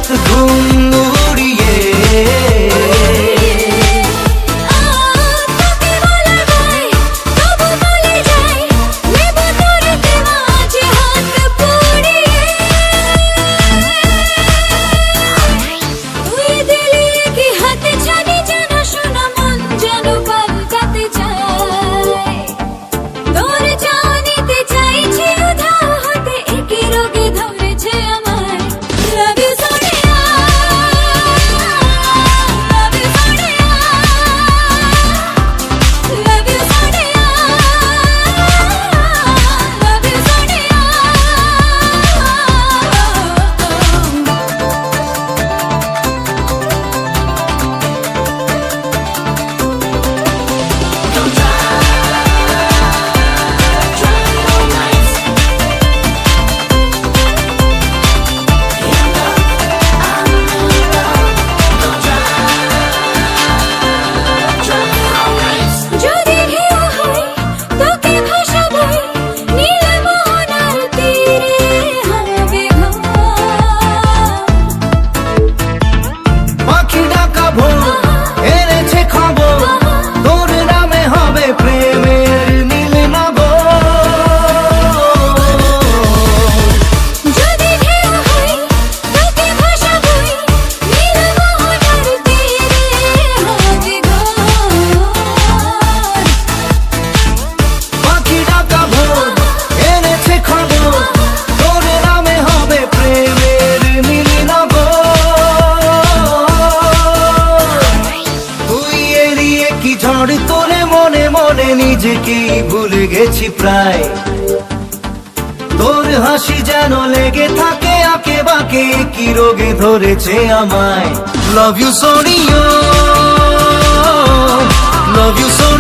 রাত ঘুম উড়িয়ে। ঝড় তোলে মনে মনে নিজেকেই ভুলে গেছি প্রায়। তোর হাসি যেন লেগে থাকে আঁকে বাঁকে, কি রোগে ধরেছে আমায়। Love you sorry, love you sorry.